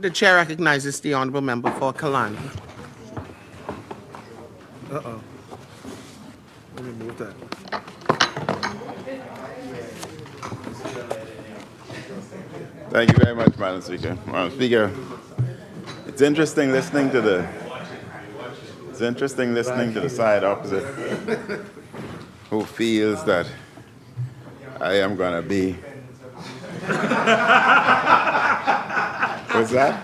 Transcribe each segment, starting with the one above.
The chair recognizes the honourable member for Kalani. Uh-oh. Let me move that. Thank you very much, Madam Speaker. Madam Speaker, it's interesting listening to the side opposite who feels that I am going to be. What's that?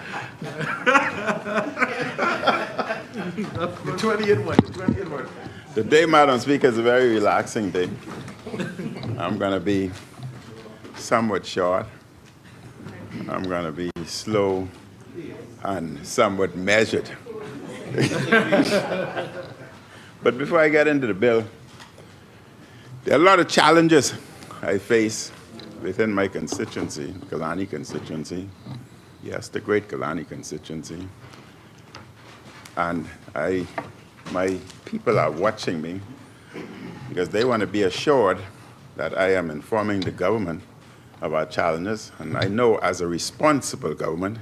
The 20th one, the 20th one. The day, Madam Speaker, is a very relaxing day. I'm going to be somewhat short. I'm going to be slow and somewhat measured. But before I get into the bill, there are a lot of challenges I face within my constituency, Kalani constituency. Yes, the great Kalani constituency. And my people are watching me because they want to be assured that I am informing the government of our challenges, and I know as a responsible government,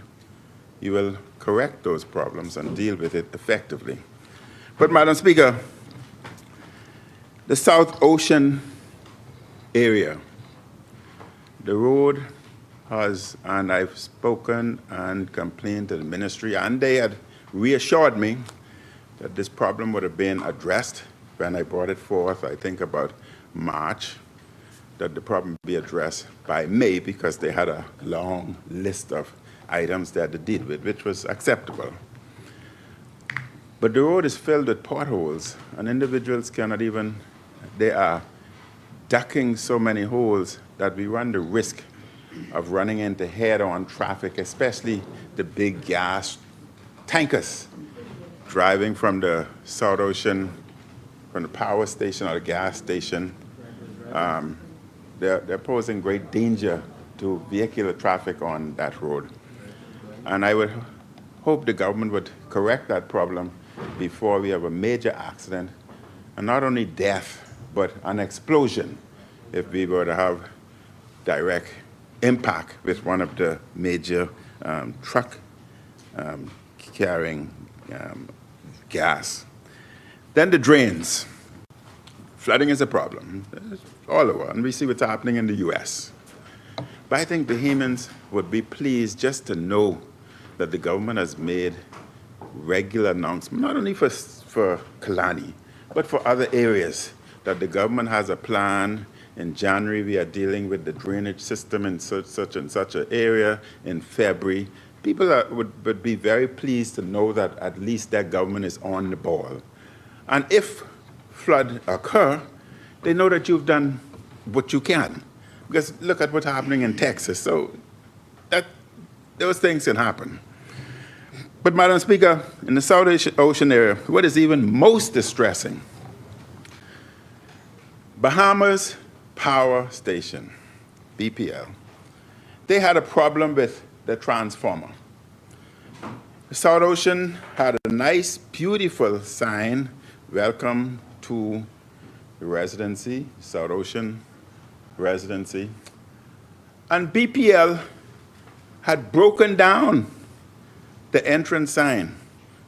you will correct those problems and deal with it effectively. But, Madam Speaker, the South Ocean area, the road has, and I've spoken and complained to the ministry, and they had reassured me that this problem would have been addressed when I brought it forth, I think about March, that the problem be addressed by May because they had a long list of items they had to deal with, which was acceptable. But the road is filled with potholes, and individuals cannot even, they are ducking so many holes that we run the risk of running into head-on traffic, especially the big gas tankers driving from the South Ocean, from the power station or the gas station. They're posing great danger to vehicular traffic on that road. And I would hope the government would correct that problem before we have a major accident, and not only death, but an explosion if we were to have direct impact with one of the major truck carrying gas. Then the drains. Flooding is a problem all over, and we see what's happening in the U.S. But I think Bahamians would be pleased just to know that the government has made regular announcements, not only for Kalani, but for other areas, that the government has a plan. In January, we are dealing with the drainage system in such and such an area. In February, people would be very pleased to know that at least their government is on the ball. And if flood occur, they know that you've done what you can. Because look at what's happening in Texas. So those things can happen. But, Madam Speaker, in the South Ocean area, what is even most distressing, Bahamas Power Station, BPL, they had a problem with the transformer. The South Ocean had a nice, beautiful sign, welcome to the residency, South Ocean residency. And BPL had broken down the entrance sign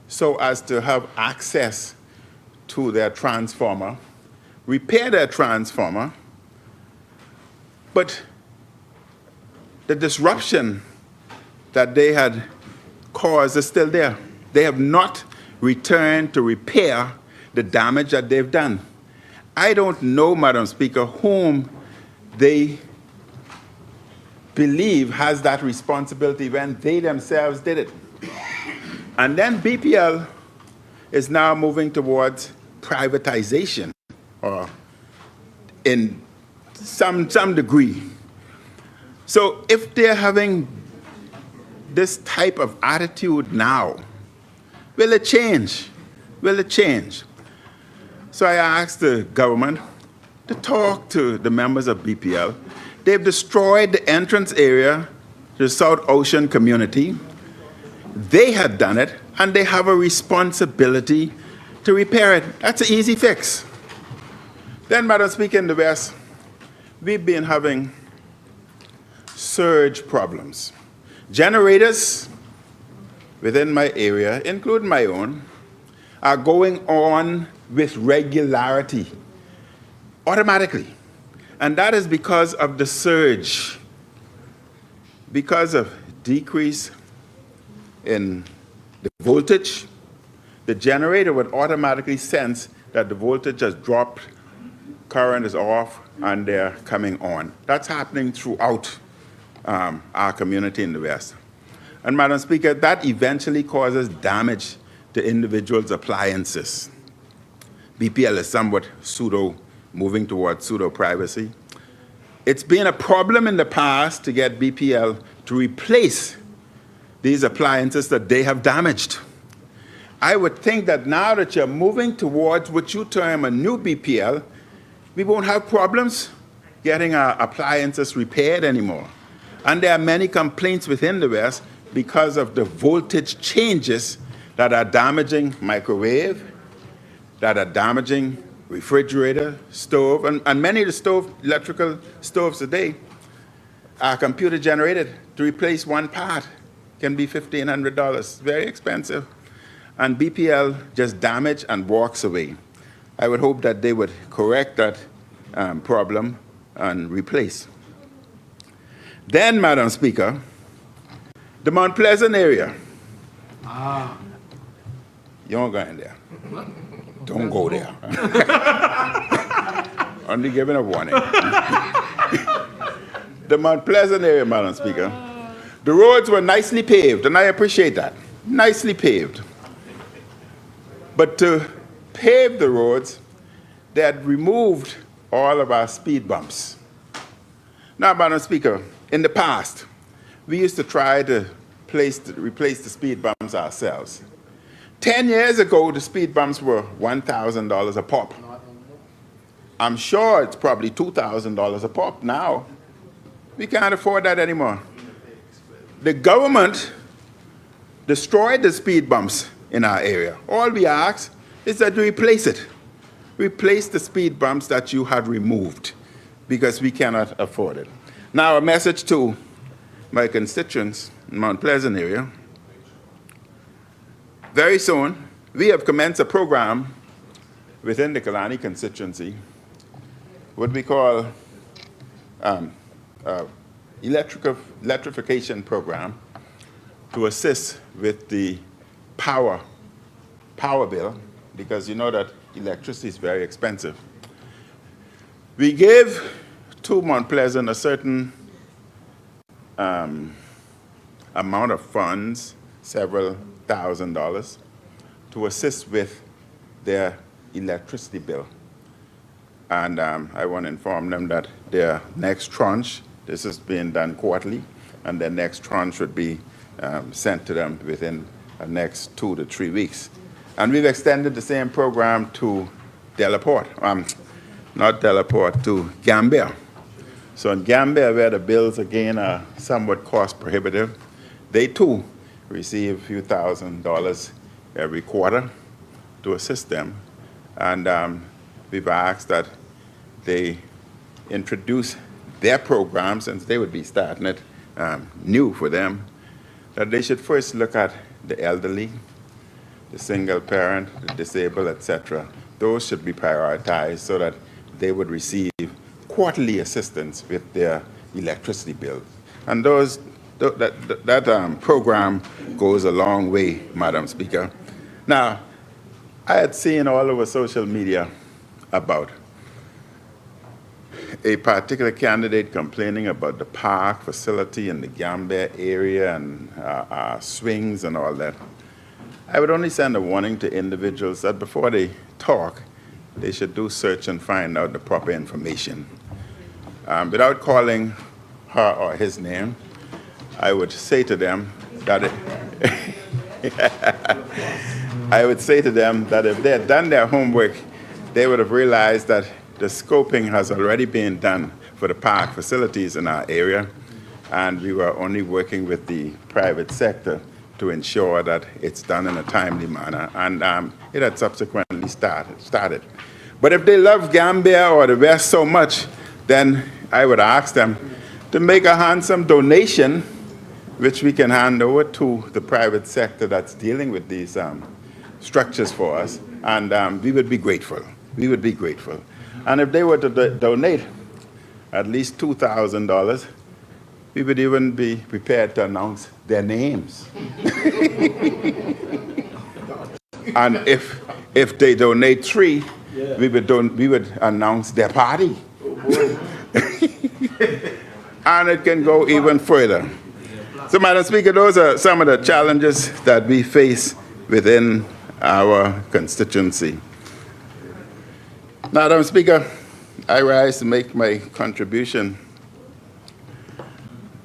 so as to have access to their transformer, repair their transformer, but the disruption that they had caused is still there. They have not returned to repair the damage that they've done. I don't know, Madam Speaker, whom they believe has that responsibility when they themselves did it. And then BPL is now moving towards privatization, or in some degree. So if they're having this type of attitude now, will it change? Will it change? So I asked the government to talk to the members of BPL. They've destroyed the entrance area to the South Ocean community. They had done it, and they have a responsibility to repair it. That's an easy fix. Then, Madam Speaker, in the West, we've been having surge problems. Generators within my area, including my own, are going on with regularity, automatically. And that is because of the surge, because of decrease in the voltage. The generator would automatically sense that the voltage has dropped, current is off, and they're coming on. That's happening throughout our community in the West. And Madam Speaker, that eventually causes damage to individuals' appliances. BPL is somewhat moving towards pseudo-privacy. It's been a problem in the past to get BPL to replace these appliances that they have damaged. I would think that now that you're moving towards what you term a new BPL, we won't have problems getting our appliances repaired anymore. And there are many complaints within the West because of the voltage changes that are damaging microwave, that are damaging refrigerator, stove, and many of the electrical stoves today are computer generated. To replace one part can be $1,500, very expensive. And BPL just damage and walks away. I would hope that they would correct that problem and replace. Then, Madam Speaker, the Mount Pleasant area. You don't go in there. Don't go there. Only giving a warning. The Mount Pleasant area, Madam Speaker. The roads were nicely paved, and I appreciate that. Nicely paved. But to pave the roads, they had removed all of our speed bumps. Now, Madam Speaker, in the past, we used to try to replace the speed bumps ourselves. 10 years ago, the speed bumps were $1,000 a pop. I'm sure it's probably $2,000 a pop now. We can't afford that anymore. The government destroyed the speed bumps in our area. All we ask is that you replace it. Replace the speed bumps that you had removed because we cannot afford it. Now, a message to my constituents in Mount Pleasant area. Very soon, we have commenced a program within the Kalani constituency, what we call electrification program to assist with the power bill, because you know that electricity is very expensive. We gave to Mount Pleasant a certain amount of funds, several $1,000, to assist with their electricity bill. And I want to inform them that their next tranche, this is being done quarterly, and their next tranche would be sent to them within the next 2 to 3 weeks. And we've extended the same program to Delaport, not Delaport, to Gambia. So in Gambia, where the bills again are somewhat cost prohibitive, they too receive a few $1,000s every quarter to assist them. And we've asked that they introduce their program, since they would be starting it new for them, that they should first look at the elderly, the single parent, the disabled, etc. Those should be prioritized so that they would receive quarterly assistance with their electricity bills. And that program goes a long way, Madam Speaker. Now, I had seen all over social media about a particular candidate complaining about the park facility in the Gambia area and swings and all that. I would only send a warning to individuals that before they talk, they should do search and find out the proper information. Without calling her or his name, I would say to them that if they had done their homework, they would have realized that the scoping has already been done for the park facilities in our area, and we were only working with the private sector to ensure that it's done in a timely manner, and it had subsequently started. But if they love Gambia or the West so much, then I would ask them to make a handsome donation which we can hand over to the private sector that's dealing with these structures for us, and we would be grateful. We would be grateful. And if they were to donate at least $2,000, we would even be prepared to announce their names. And if they donate $3, we would announce their party. And it can go even further. So, Madam Speaker, those are some of the challenges that we face within our constituency. Madam Speaker, I rise to make my contribution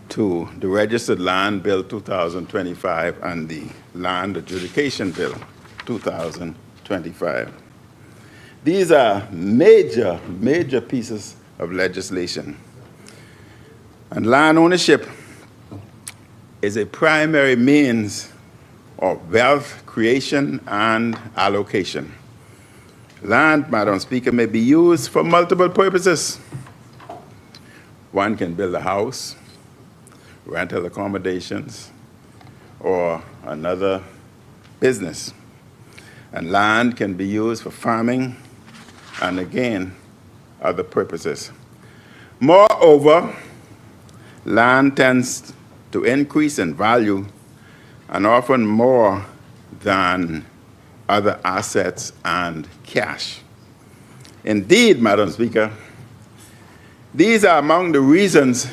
to the Registered Land Bill 2025 and the Land Adjudication Bill 2025. These are major, major pieces of legislation. And land ownership is a primary means of wealth creation and allocation. Land, Madam Speaker, may be used for multiple purposes. One can build a house, rental accommodations, or another business. And land can be used for farming and, again, other purposes. Moreover, land tends to increase in value and often more than other assets and cash. Indeed, Madam Speaker, these are among the reasons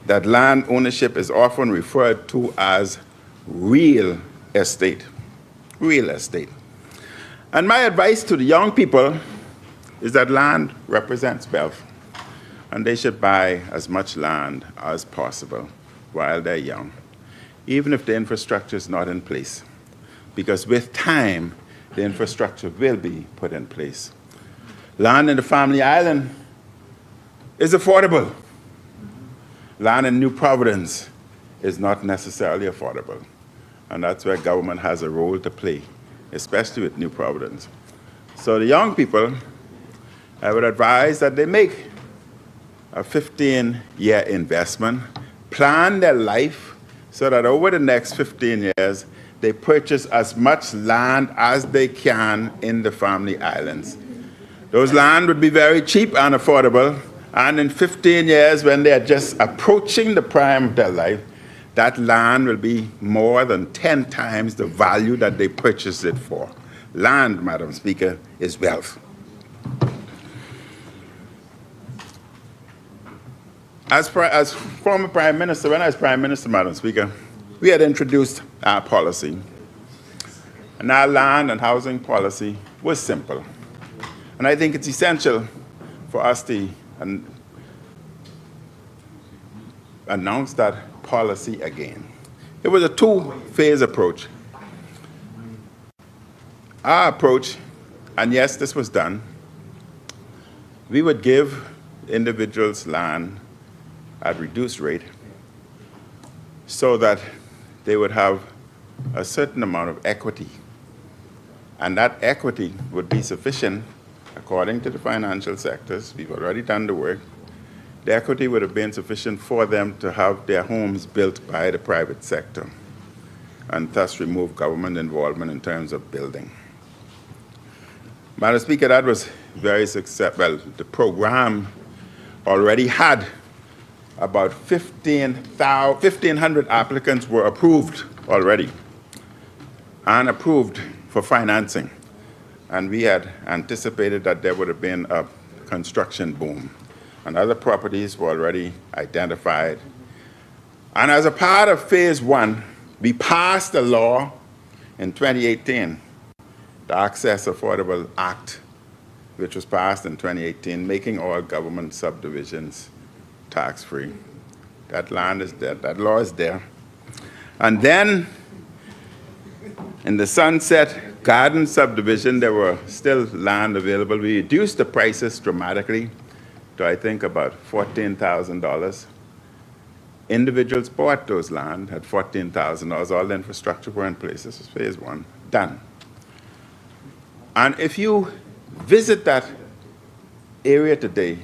that land ownership is often referred to as real estate. Real estate. And my advice to the young people is that land represents wealth, and they should buy as much land as possible while they're young, even if the infrastructure is not in place, because with time, the infrastructure will be put in place. Land in the Family Island is affordable. Land in New Providence is not necessarily affordable, and that's where government has a role to play, especially with New Providence. So the young people, I would advise that they make a 15-year investment, plan their life so that over the next 15 years, they purchase as much land as they can in the Family Islands. Those land would be very cheap and affordable, and in 15 years, when they are just approaching the prime of their life, that land will be more than 10 times the value that they purchased it for. Land, Madam Speaker, is wealth. As former Prime Minister, when I was Prime Minister, Madam Speaker, we had introduced our policy. And our land and housing policy was simple. And I think it's essential for us to announce that policy again. It was a two-phase approach. Our approach, and yes, this was done, we would give individuals land at reduced rate so that they would have a certain amount of equity. And that equity would be sufficient, according to the financial sectors. We've already done the work. The equity would have been sufficient for them to have their homes built by the private sector, and thus remove government involvement in terms of building. Madam Speaker, that was very successful. Well, the program already had about 1,500 applicants were approved already, and approved for financing. And we had anticipated that there would have been a construction boom. And other properties were already identified. And as a part of phase one, we passed a law in 2018, the Access Affordable Act, which was passed in 2018, making all government subdivisions tax-free. That land is there, that law is there. And then in the Sunset Garden subdivision, there were still land available. We reduced the prices dramatically to, I think, about $14,000. Individuals bought those land at $14,000. All the infrastructure were in place. This was phase one, done. And if you visit that area today,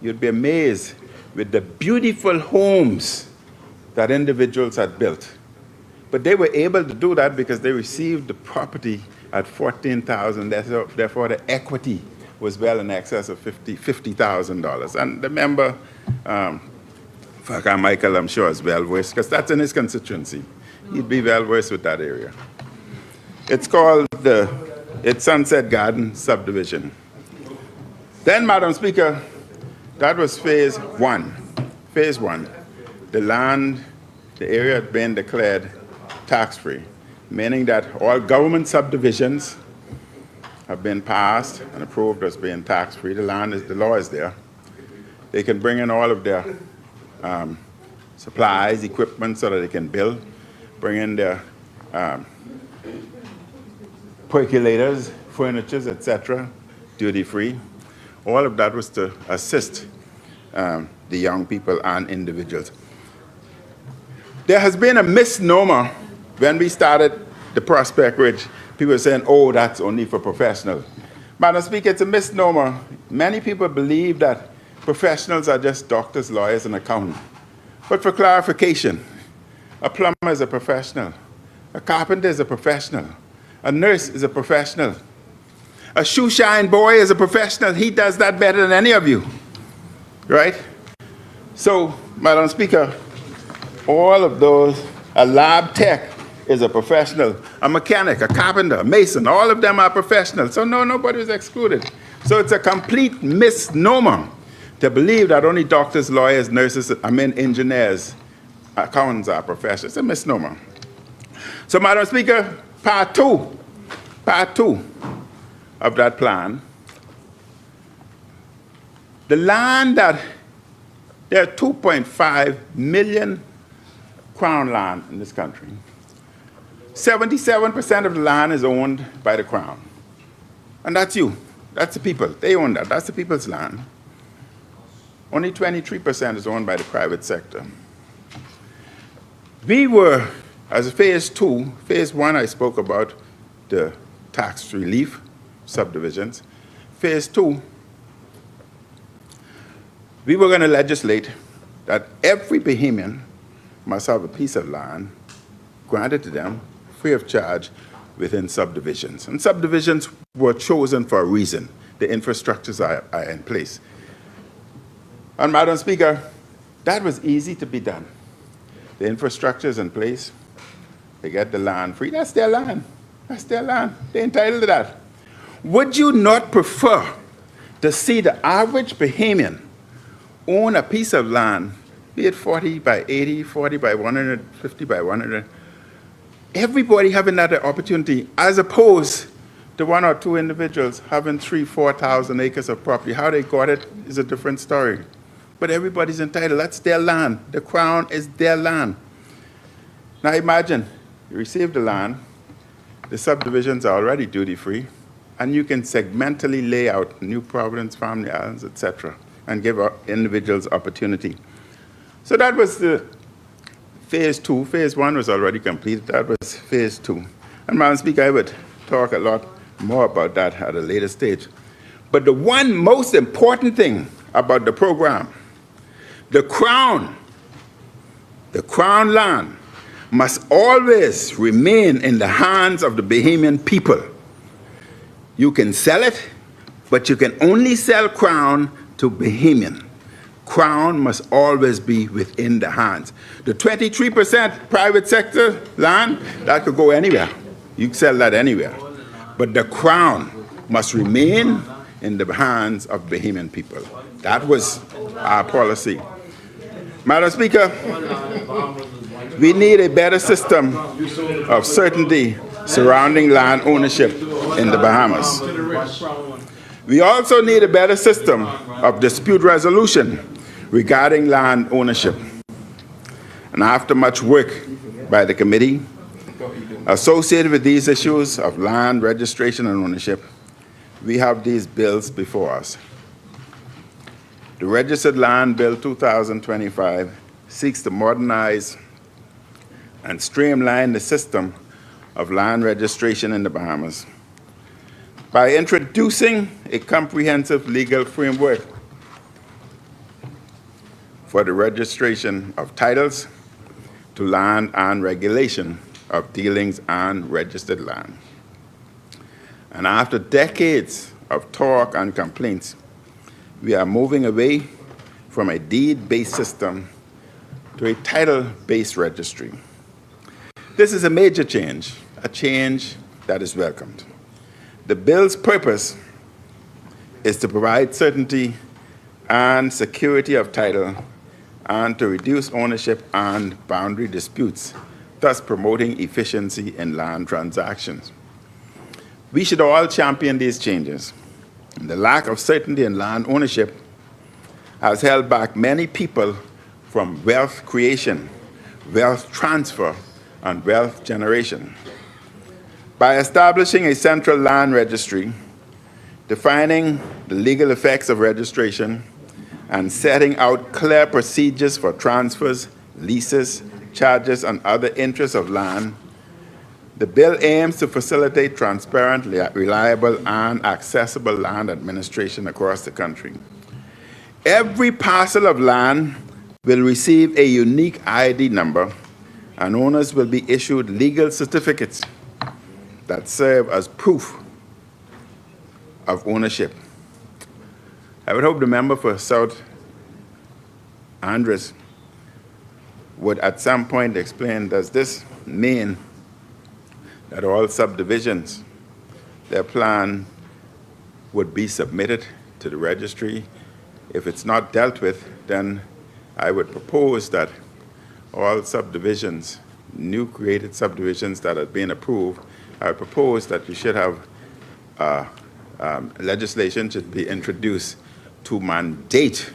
you'd be amazed with the beautiful homes that individuals had built. But they were able to do that because they received the property at $14,000. Therefore, the equity was well in excess of $50,000. And the member, Michael, I'm sure, is well versed, because that's in his constituency. He'd be well versed with that area. It's called it's Sunset Garden subdivision. Then, Madam Speaker, that was phase one. Phase one. The land, the area had been declared tax-free, meaning that all government subdivisions have been passed and approved as being tax-free. The law is there. They can bring in all of their supplies, equipment, so that they can build, bring in their percolators, furnitures, etc., duty-free. All of that was to assist the young people and individuals. There has been a misnomer when we started the Prospect Ridge. People were saying, oh, that's only for professionals. Madam Speaker, it's a misnomer. Many people believe that professionals are just doctors, lawyers, and accountants. But for clarification, a plumber is a professional. A carpenter is a professional. A nurse is a professional. A shoe shine boy is a professional. He does that better than any of you, right? So, Madam Speaker, all of those, a lab tech is a professional, a mechanic, a carpenter, a mason, all of them are professionals. So no, nobody is excluded. So it's a complete misnomer to believe that only doctors, lawyers, nurses, engineers, accountants are professionals. It's a misnomer. So, Madam Speaker, part two of that plan, the land that there are 2.5 million Crown land in this country. 77% of the land is owned by the Crown. And that's you. That's the people. They own that. That's the people's land. Only 23% is owned by the private sector. We were, as phase two, phase one I spoke about the tax relief subdivisions. Phase two, we were going to legislate that every Bahamian must have a piece of land granted to them free of charge within subdivisions. And subdivisions were chosen for a reason. The infrastructures are in place. And Madam Speaker, that was easy to be done. The infrastructure is in place. They get the land free. That's their land. That's their land. They're entitled to that. Would you not prefer to see the average Bahamian own a piece of land, be it 40 by 80, 40 by 100, 50 by 100, everybody having that opportunity, as opposed to one or two individuals having 3,000, 4,000 acres of property? How they got it is a different story. But everybody's entitled. That's their land. The Crown is their land. Now imagine, you receive the land, the subdivisions are already duty-free, and you can segmentally lay out New Providence, Family Islands, etc., and give individuals opportunity. So that was the phase two. Phase one was already completed. That was phase two. And Madam Speaker, I would talk a lot more about that at a later stage. But the one most important thing about the program, the Crown land must always remain in the hands of the Bahamian people. You can sell it, but you can only sell Crown to Bahamian. Crown must always be within the hands. The 23% private sector land, that could go anywhere. You can sell that anywhere. But the Crown must remain in the hands of Bahamian people. That was our policy. Madam Speaker, we need a better system of certainty surrounding land ownership in the Bahamas. We also need a better system of dispute resolution regarding land ownership. And after much work by the committee associated with these issues of land registration and ownership, we have these bills before us. The Registered Land Bill 2025 seeks to modernize and streamline the system of land registration in the Bahamas by introducing a comprehensive legal framework for the registration of titles to land and regulation of dealings and registered land. And after decades of talk and complaints, we are moving away from a deed-based system to a title-based registry. This is a major change, a change that is welcomed. The bill's purpose is to provide certainty and security of title and to reduce ownership and boundary disputes, thus promoting efficiency in land transactions. We should all champion these changes. The lack of certainty in land ownership has held back many people from wealth creation, wealth transfer, and wealth generation. By establishing a central land registry, defining the legal effects of registration, and setting out clear procedures for transfers, leases, charges, and other interests of land, the bill aims to facilitate transparent, reliable, and accessible land administration across the country. Every parcel of land will receive a unique ID number, and owners will be issued legal certificates that serve as proof of ownership. I would hope the member for South Andres would at some point explain, does this mean that all subdivisions, their plan would be submitted to the registry? If it's not dealt with, then I would propose that all subdivisions, new created subdivisions that are being approved, I would propose that we should have legislation should be introduced to mandate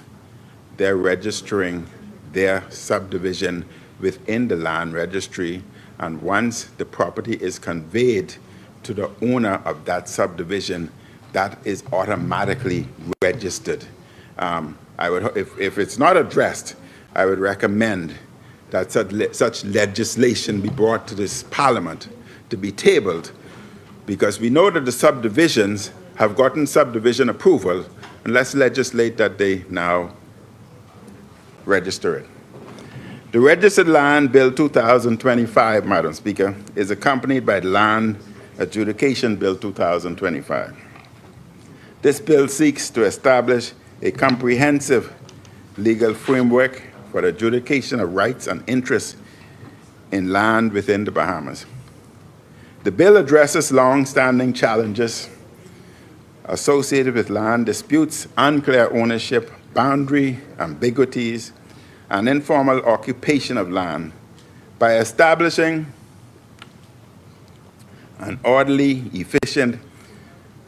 their registering their subdivision within the land registry, and once the property is conveyed to the owner of that subdivision, that is automatically registered. I would, if it's not addressed, I would recommend that such legislation be brought to this Parliament to be tabled, because we know that the subdivisions have gotten subdivision approval, and let's legislate that they now register it. The Registered Land Bill 2025, Madam Speaker, is accompanied by the Land Adjudication Bill 2025. This bill seeks to establish a comprehensive legal framework for the adjudication of rights and interests in land within the Bahamas. The bill addresses long-standing challenges associated with land disputes, unclear ownership, boundary ambiguities, and informal occupation of land by establishing an orderly, efficient,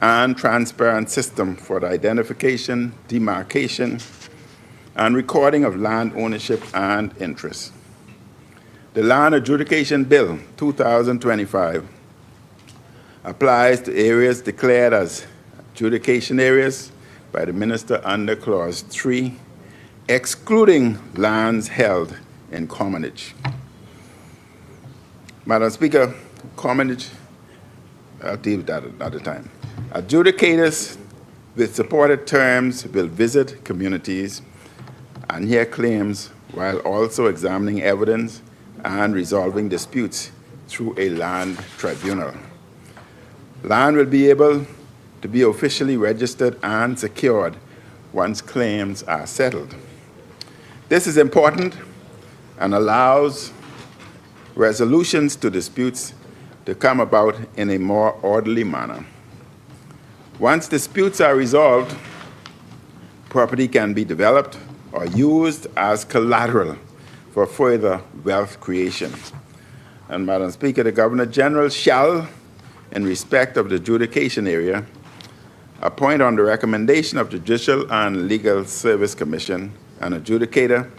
and transparent system for the identification, demarcation, and recording of land ownership and interests. The Land Adjudication Bill 2025 applies to areas declared as adjudication areas by the Minister under Clause 3, excluding lands held in commonage. Madam Speaker, commonage, I'll deal with that another time. Adjudicators with supported terms will visit communities and hear claims while also examining evidence and resolving disputes through a land tribunal. Land will be able to be officially registered and secured once claims are settled. This is important and allows resolutions to disputes to come about in a more orderly manner. Once disputes are resolved, property can be developed or used as collateral for further wealth creation. And Madam Speaker, the Governor General shall, in respect of the adjudication area, appoint on the recommendation of the Judicial and Legal Service Commission an adjudicator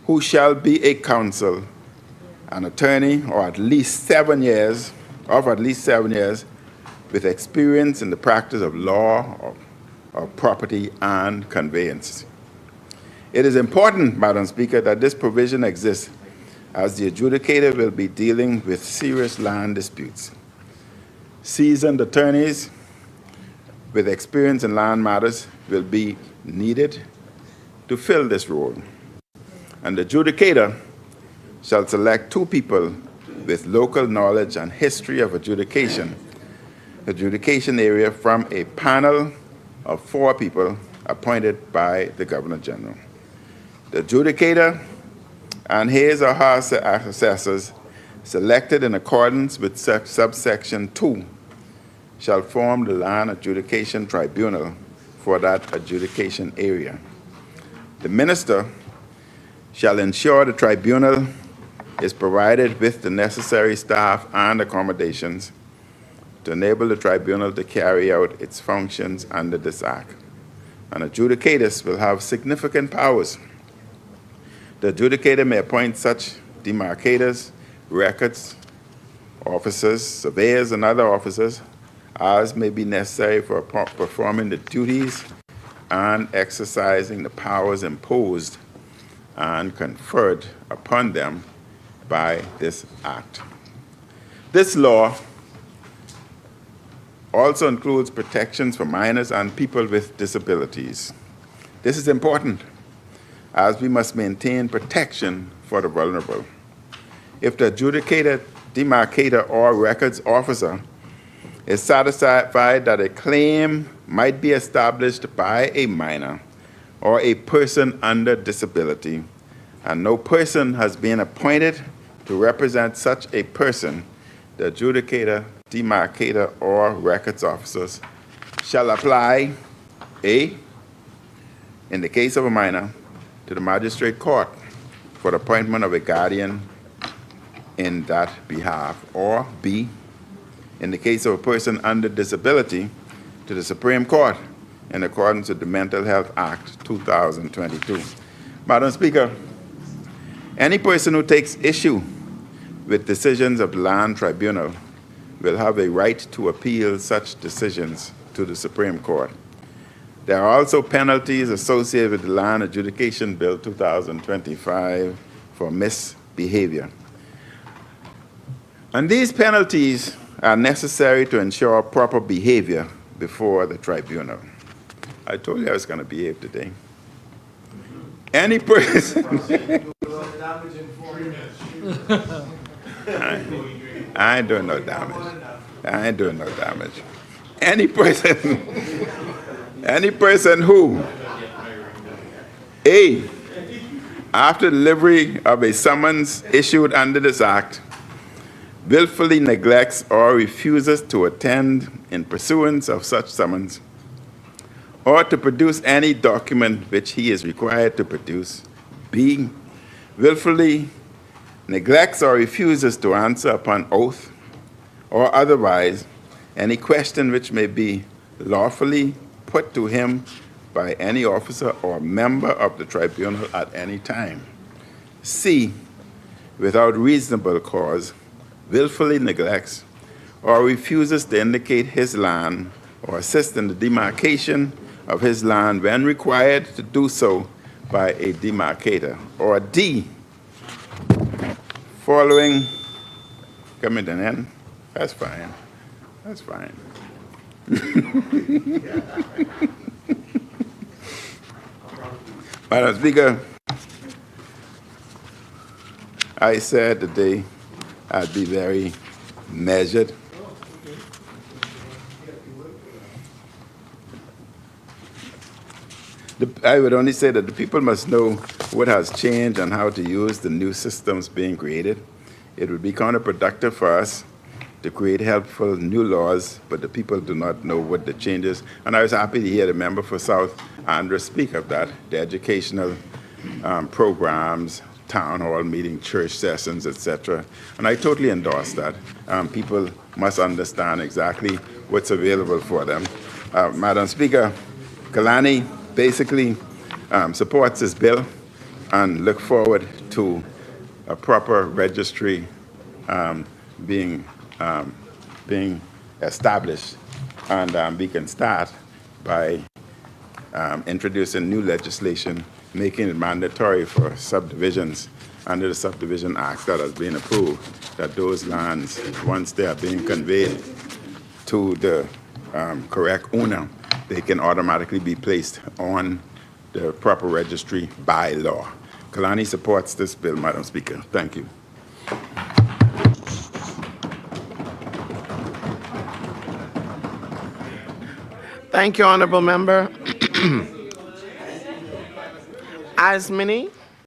who shall be a counsel, an attorney, or at least 7 years, with experience in the practice of law or property and conveyance. It is important, Madam Speaker, that this provision exists, as the adjudicator will be dealing with serious land disputes. Seasoned attorneys with experience in land matters will be needed to fill this role. And the adjudicator shall select 2 people with local knowledge and history of adjudication area from a panel of 4 people appointed by the Governor General. The adjudicator and his or her assessors selected in accordance with subsection 2 shall form the land adjudication tribunal for that adjudication area. The minister shall ensure the tribunal is provided with the necessary staff and accommodations to enable the tribunal to carry out its functions under this act. And adjudicators will have significant powers. The adjudicator may appoint such demarcators, records officers, surveyors, and other officers as may be necessary for performing the duties and exercising the powers imposed and conferred upon them by this act. This law also includes protections for minors and people with disabilities. This is important, as we must maintain protection for the vulnerable. If the adjudicator, demarcator, or records officer is satisfied that a claim might be established by a minor or a person under disability, and no person has been appointed to represent such a person, the adjudicator, demarcator, or records officers shall apply, A, in the case of a minor, to the magistrate court for the appointment of a guardian in that behalf, or B, in the case of a person under disability, to the Supreme Court in accordance with the Mental Health Act 2022. Madam Speaker, any person who takes issue with decisions of the Land Tribunal will have a right to appeal such decisions to the Supreme Court. There are also penalties associated with the Land Adjudication Bill 2025 for misbehavior. And these penalties are necessary to ensure proper behavior before the tribunal. I told you I was going to behave today. Any person... I ain't doing no damage. I ain't doing no damage. Any person who, A, after delivery of a summons issued under this act, willfully neglects or refuses to attend in pursuance of such summons, or to produce any document which he is required to produce. B, willfully neglects or refuses to answer upon oath or otherwise any question which may be lawfully put to him by any officer or member of the tribunal at any time. C, without reasonable cause, willfully neglects or refuses to indicate his land or assist in the demarcation of his land when required to do so by a demarcator. Or D, following, coming to an end, that's fine, that's fine. Madam Speaker, I said today I'd be very measured. I would only say that the people must know what has changed and how to use the new systems being created. It would be counterproductive for us to create helpful new laws, but the people do not know what the changes. And I was happy to hear the member for South Andrew speak of that, the educational programs, town hall meeting, church sessions, etc. And I totally endorse that. People must understand exactly what's available for them. Madam Speaker, Kalani basically supports this bill and look forward to a proper registry being established, and we can start by introducing new legislation making it mandatory for subdivisions under the Subdivision Act that has been approved, that those lands, once they are being conveyed to the correct owner, they can automatically be placed on the proper registry by law. Kalani supports this bill, Madam Speaker. Thank you. Thank you, honorable member. As Minnie.